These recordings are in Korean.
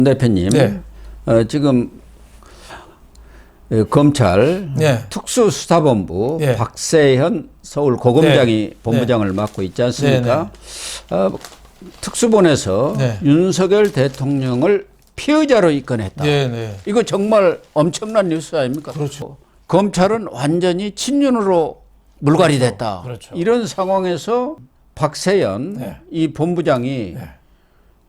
대표님, 네. 지금 검찰 네. 특수수사본부 네. 박세현 서울고검장이 네. 본부장을 맡고 있지 않습니까? 네. 특수본에서 네. 윤석열 대통령을 피의자로 입건했다. 네, 네. 이거 정말 엄청난 뉴스 아닙니까? 그렇죠. 검찰은 완전히 친윤으로 물갈이 됐다. 그렇죠. 이런 상황에서 박세현 네. 이 본부장이 네.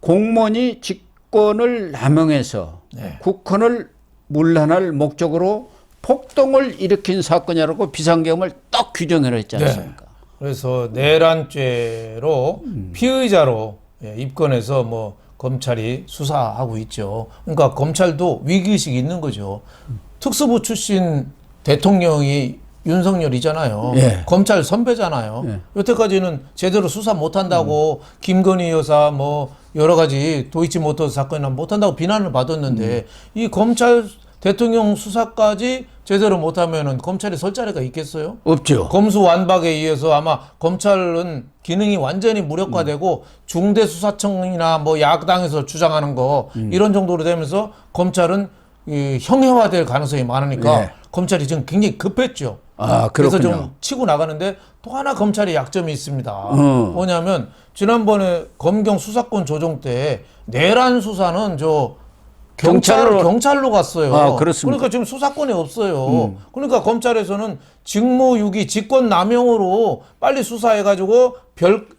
공무원이 직권을 남용해서 네. 국헌을 문란할 목적으로 폭동을 일으킨 사건이라고 비상계엄을 딱 규정을 했지 않습니까? 네. 그래서 내란죄로 피의자로 입건해서 뭐 검찰이 수사하고 있죠. 그러니까 검찰도 위기의식이 있는 거죠. 특수부 출신 대통령이 윤석열이잖아요. 예. 검찰 선배잖아요. 예. 여태까지는 제대로 수사 못한다고 김건희 여사 뭐 여러 가지 도이치모터스 사건이나 못한다고 비난을 받았는데 이 검찰 대통령 수사까지 제대로 못하면은 검찰이 설 자리가 있겠어요? 없죠. 검수완박에 의해서 아마 검찰은 기능이 완전히 무력화되고 중대수사청이나 뭐 야당에서 주장하는 거 이런 정도로 되면서 검찰은 이 형해화될 가능성이 많으니까 예. 검찰이 지금 굉장히 급했죠. 아, 그래서 그렇군요. 좀 치고 나가는데 또 하나 검찰의 약점이 있습니다. 뭐냐면 지난번에 검경 수사권 조정 때 내란 수사는 저 경찰로 갔어요. 아, 그렇습니까? 그러니까 지금 수사권이 없어요. 그러니까 검찰에서는 직무유기, 직권남용으로 빨리 수사해가지고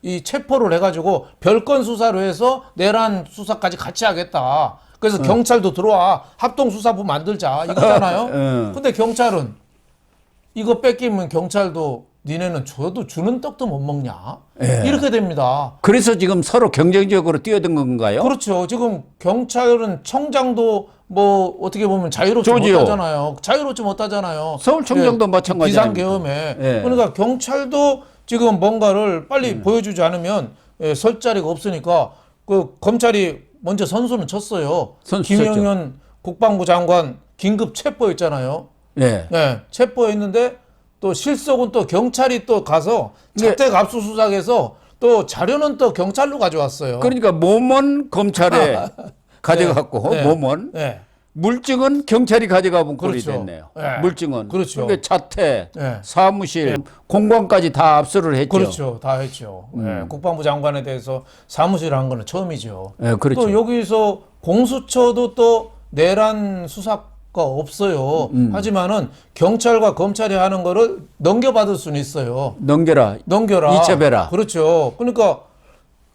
이 체포를 해가지고 별건 수사로 해서 내란 수사까지 같이 하겠다. 그래서 경찰도 들어와 합동수사부 만들자 이거잖아요. 근데 경찰은 이거 뺏기면 경찰도 니네는 줘도 주는 떡도 못 먹냐? 예. 이렇게 됩니다. 그래서 지금 서로 경쟁적으로 뛰어든 건가요? 그렇죠. 지금 경찰은 청장도 뭐 어떻게 보면 자유롭지 조지요. 못하잖아요. 자유롭지 못하잖아요. 서울청장도 마찬가지 비상계엄에. 예. 그러니까 경찰도 지금 뭔가를 빨리 보여주지 않으면 설 자리가 없으니까 그 검찰이 먼저 선수는 쳤어요. 선수 김영현 국방부 장관 긴급 체포했잖아요. 예. 네, 체포했는데 또 실속은 또 경찰이 또 가서 자택 압수수색해서 또 자료는 또 경찰로 가져왔어요. 그러니까 몸은 검찰에 가져갔고 네. 몸은 네. 물증은 경찰이 가져가 본 꼴이 그렇죠. 됐네요. 네. 물증은. 그렇죠. 그러니까 자택, 네. 사무실, 공관까지 다 압수를 했죠. 그렇죠. 다 했죠. 네, 국방부 장관에 대해서 사무실 한 거는 처음이죠. 네, 그렇죠. 또 여기서 공수처도 또 내란 수사가 없어요. 하지만은 경찰과 검찰이 하는 거를 넘겨받을 수는 있어요. 넘겨라. 이첩해라. 그렇죠. 그러니까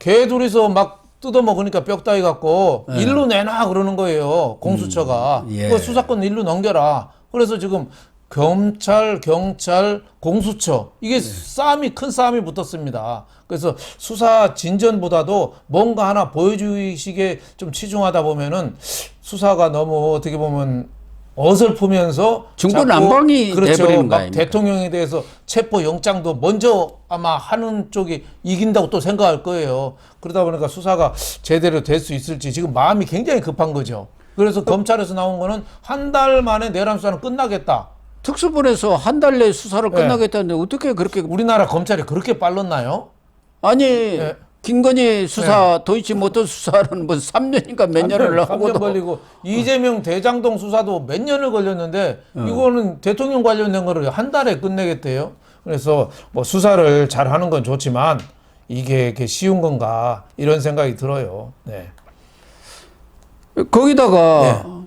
개 둘이서 막 뜯어먹으니까 뼈다귀 갖고 일로 내놔 그러는 거예요. 공수처가. 예. 그 수사권 일로 넘겨라. 그래서 지금 검찰, 경찰, 공수처 이게 큰 싸움이 붙었습니다. 그래서 수사 진전보다도 뭔가 하나 보여주시기에 좀 치중하다 보면은 수사가 너무 어떻게 보면 어설프면서 중구난방이 그렇죠. 돼버리는 거 막 아닙니까? 대통령에 대해서 체포 영장도 먼저 아마 하는 쪽이 이긴다고 또 생각할 거예요. 그러다 보니까 수사가 제대로 될 수 있을지 지금 마음이 굉장히 급한 거죠. 그래서 검찰에서 나온 거는 한 달 만에 내란 수사는 끝나겠다. 특수본에서 한 달 내에 수사를 네. 끝나겠다는데 어떻게 그렇게 우리나라 검찰이 그렇게 빨랐나요? 아니 네. 김건희 수사 도이치모터 수사는 뭐 3년인가 몇 년을 3년 하고도 걸리고 이재명 대장동 수사도 몇 년을 걸렸는데 이거는 대통령 관련된 거를 한 달에 끝내겠대요. 그래서 뭐 수사를 잘 하는 건 좋지만 이게 이렇게 쉬운 건가 이런 생각이 들어요. 네. 거기다가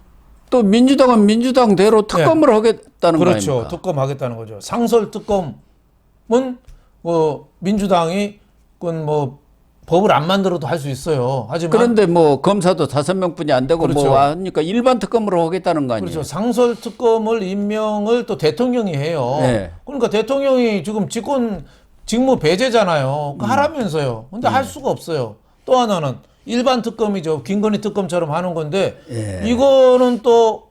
또 민주당은 민주당대로 특검을 하겠다는 거 그렇죠. 아닙니까? 특검하겠다는 거죠. 상설 특검은 뭐 민주당이 그건 뭐 법을 안 만들어도 할 수 있어요. 하지만 그런데 뭐 검사도 5명뿐이 안 되고 그렇죠. 뭐 하니까 일반 특검으로 하겠다는 거 아니에요? 그렇죠. 상설 특검을 임명을 또 대통령이 해요. 네. 그러니까 대통령이 지금 직무 배제잖아요. 하라면서요. 근데 할 수가 없어요. 또 하나는 일반 특검이죠. 김건희 특검처럼 하는 건데 이거는 또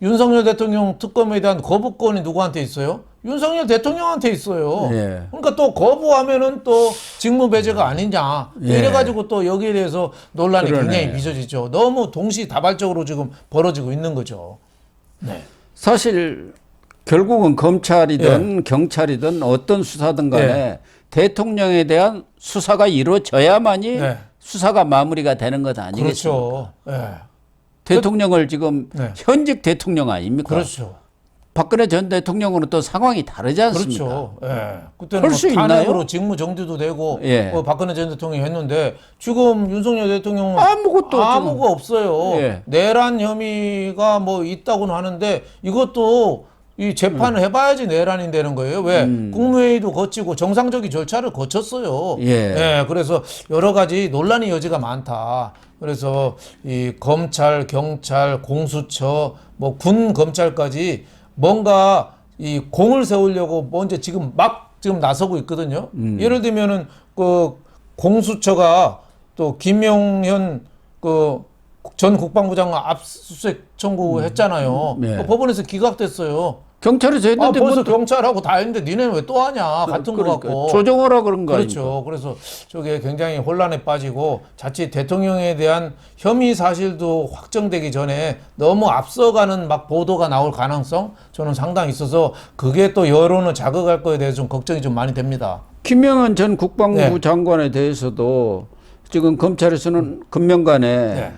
윤석열 대통령 특검에 대한 거부권이 누구한테 있어요? 윤석열 대통령한테 있어요. 예. 그러니까 또 거부하면은 또 직무 배제가 아니냐. 이래가지고 또 여기에 대해서 논란이 그러네. 굉장히 빚어지죠. 너무 동시다발적으로 지금 벌어지고 있는 거죠. 네. 사실 결국은 검찰이든 경찰이든 어떤 수사든 간에 대통령에 대한 수사가 이루어져야만이 네. 수사가 마무리가 되는 것 아니겠습니까? 그렇죠. 예. 대통령을 지금 네. 현직 대통령 아닙니까? 그렇죠. 박근혜 전 대통령으로는 또 상황이 다르지 않습니까? 그렇죠. 예. 그때는 할 수 있나요? 탄핵으로 직무 정지도 되고 예. 박근혜 전 대통령이 했는데 지금 윤석열 대통령은 아무것도 아무거 없어요. 예. 내란 혐의가 뭐 있다고는 하는데 이것도 이 재판을 해봐야지 내란이 되는 거예요. 왜? 국무회의도 거치고 정상적인 절차를 거쳤어요. 예. 그래서 여러 가지 논란의 여지가 많다. 그래서 이 검찰, 경찰, 공수처, 뭐 군 검찰까지 뭔가 이 공을 세우려고 먼저 지금 나서고 있거든요. 예를 들면은 그 공수처가 또 김용현 그 전 국방부 장관 압수수색 청구했잖아요. 네. 그 법원에서 기각됐어요. 경찰에서 했는데 벌써 뭐 경찰하고 다 했는데 니네는 왜 또 하냐 같은 거 그러니까 같고. 조정하라 그런 거 아닙니까? 그렇죠. 그래서 저게 굉장히 혼란에 빠지고 자칫 대통령에 대한 혐의 사실도 확정되기 전에 너무 앞서가는 막 보도가 나올 가능성 저는 상당히 있어서 그게 또 여론을 자극할 거에 대해서 좀 걱정이 좀 많이 됩니다. 김영한 전 국방부 네. 장관에 대해서도 지금 검찰에서는 금명간에 네.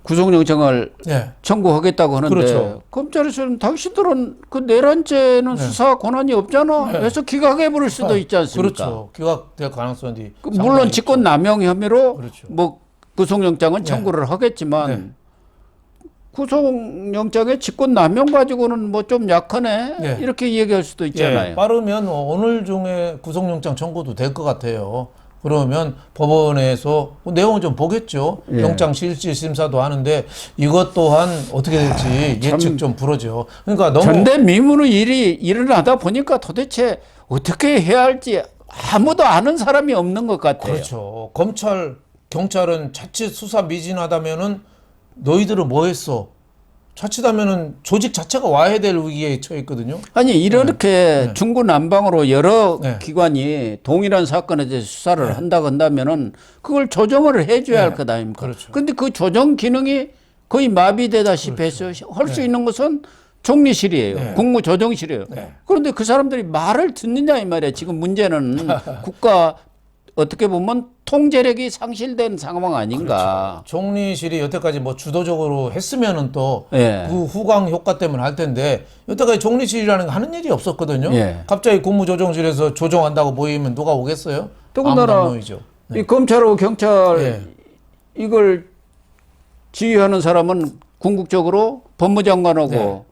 구속영장을 네. 청구하겠다고 하는데 그렇죠. 검찰에서는 당신들은 그 내란죄는 수사 권한이 없잖아. 해서 기각해 버릴 수도 있지 않습니까? 그렇죠. 기각될 가능성이 물론 직권 남용 혐의로 그렇죠. 뭐 구속영장은 청구를 하겠지만 네. 구속영장의 직권 남용 가지고는 뭐 좀 약하네 네. 이렇게 얘기할 수도 있잖아요. 빠르면 오늘 중에 구속영장 청구도 될 것 같아요. 그러면 법원에서 내용을 좀 보겠죠. 예. 영장 실질 심사도 하는데 이것 또한 어떻게 될지 예측 좀 불허죠. 그러니까 너무 전대미문의 일이 일어나다 보니까 도대체 어떻게 해야 할지 아무도 아는 사람이 없는 것 같아요. 그렇죠. 검찰, 경찰은 자칫 수사 미진하다면은 너희들은 뭐 했어? 자칫하면은 조직 자체가 와야 될 위기에 처해 있거든요. 아니 이렇게 중구난방으로 여러 네. 기관이 동일한 사건에 대해서 수사를 한다면은 그걸 조정을 해줘야 할 것 아닙니까? 그렇죠. 그런데 그 조정 기능이 거의 마비되다시피 해서 할 수 있는 것은 총리실이에요. 네. 국무조정실이에요. 네. 그런데 그 사람들이 말을 듣느냐 이 말이에요. 지금 문제는 국가 어떻게 보면 통제력이 상실된 상황 아닌가. 총리실이 여태까지 뭐 주도적으로 했으면은 또 그 예. 후광 효과 때문에 할 텐데 여태까지 총리실이라는 거 하는 일이 없었거든요. 예. 갑자기 국무조정실에서 조정한다고 모이면 누가 오겠어요? 더군다나 아무도 안 모이죠. 이 검찰하고 경찰 예. 이걸 지휘하는 사람은 궁극적으로 법무장관하고 네.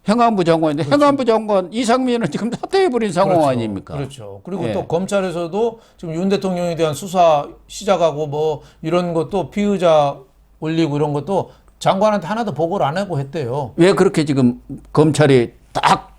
행안부 장관인데 행안부 장관 이상민은 지금 사퇴해버린 상황 그렇죠. 아닙니까? 그렇죠. 그리고 예. 또 검찰에서도 지금 윤 대통령에 대한 수사 시작하고 뭐 이런 것도 피의자 올리고 이런 것도 장관한테 하나도 보고를 안 하고 했대요. 왜 그렇게 지금 검찰이 딱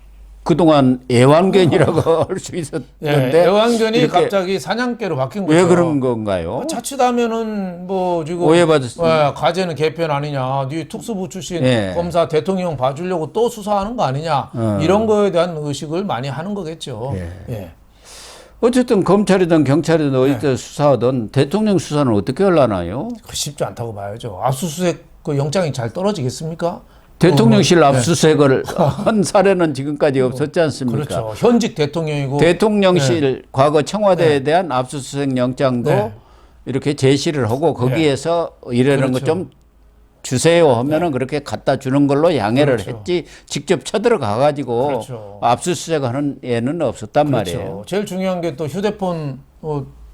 그동안 애완견이라고 할 수 예, 있었는데 애완견이 이렇게 갑자기 사냥개로 바뀐 거죠. 왜 그런 건가요? 자칫하면은 뭐 지금 오해받았습니다. 가재는 개편 아니냐, 네 특수부 출신 예. 검사 대통령 봐주려고 또 수사하는 거 아니냐 이런 거에 대한 의식을 많이 하는 거겠죠. 예. 어쨌든 검찰이든 경찰이든 어디든 수사하든 대통령 수사는 어떻게 하려나요? 그 쉽지 않다고 봐야죠. 압수수색 그 영장이 잘 떨어지겠습니까? 대통령실 압수수색을 한 사례는 지금까지 없었지 않습니까? 그렇죠. 현직 대통령이고 대통령실 과거 청와대에 대한 압수수색 영장도 네. 이렇게 제시를 하고 거기에서 이러는 거 좀 주세요 하면은 그렇게 갖다 주는 걸로 양해를 그렇죠. 했지 직접 쳐들어가 가지고 그렇죠. 압수수색하는 예는 없었단 그렇죠. 말이에요. 제일 중요한 게 또 휴대폰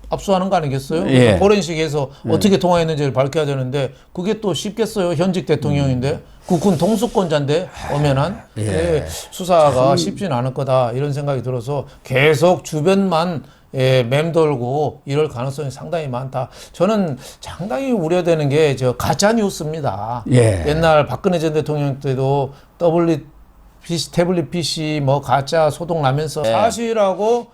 압수하는 거 아니겠어요? 예. 포렌식에서 어떻게 통화했는지를 밝혀야 되는데 그게 또 쉽겠어요? 현직 대통령인데 국군 통수권자인데 엄연한 예, 수사가 쉽지는 않을 거다 이런 생각이 들어서 계속 주변만 맴돌고 이럴 가능성이 상당히 많다. 저는 상당히 우려되는 게 저 가짜 뉴스입니다. 예. 옛날 박근혜 전 대통령 때도 태블릿 PC 뭐 가짜 소동 나면서 사실하고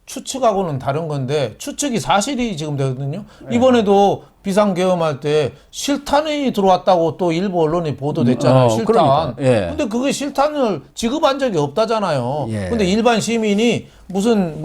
추측하고는 다른 건데 추측이 사실이 지금 되거든요. 이번에도 비상계엄할 때 실탄이 들어왔다고 또 일부 언론이 보도됐잖아요. 실탄. 그러니까, 예. 근데 그게 실탄을 지급한 적이 없다잖아요. 예. 근데 일반 시민이 무슨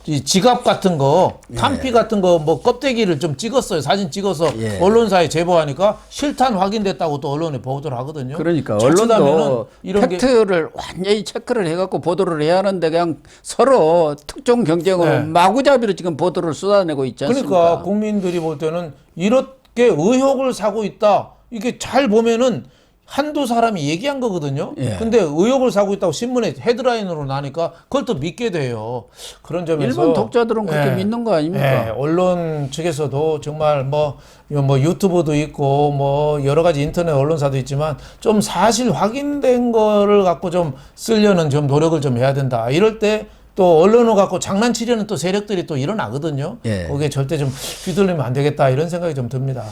이 지갑 같은 거, 탄피 같은 거, 뭐 껍데기를 좀 찍었어요. 사진 찍어서 언론사에 제보하니까 실탄 확인됐다고 또 언론에 보도를 하거든요. 그러니까 자칫하면은 언론도 이런 팩트를 완전히 체크를 해갖고 보도를 해야 하는데 그냥 서로 특종 경쟁으로 마구잡이로 지금 보도를 쏟아내고 있지 않습니까? 그러니까 국민들이 볼 때는 이렇게 의혹을 사고 있다. 이게 잘 보면은 한두 사람이 얘기한 거거든요. 근데 의혹을 사고 있다고 신문에 헤드라인으로 나니까 그걸 또 믿게 돼요. 그런 점에서 일본 독자들은 그렇게 믿는 거 아닙니까? 언론 측에서도 정말 뭐 유튜브도 있고 뭐 여러 가지 인터넷 언론사도 있지만 좀 사실 확인된 거를 갖고 좀 쓰려는 좀 노력을 좀 해야 된다. 이럴 때 또 언론을 갖고 장난치려는 또 세력들이 또 일어나거든요. 거기에 절대 좀 휘둘리면 안 되겠다 이런 생각이 좀 듭니다.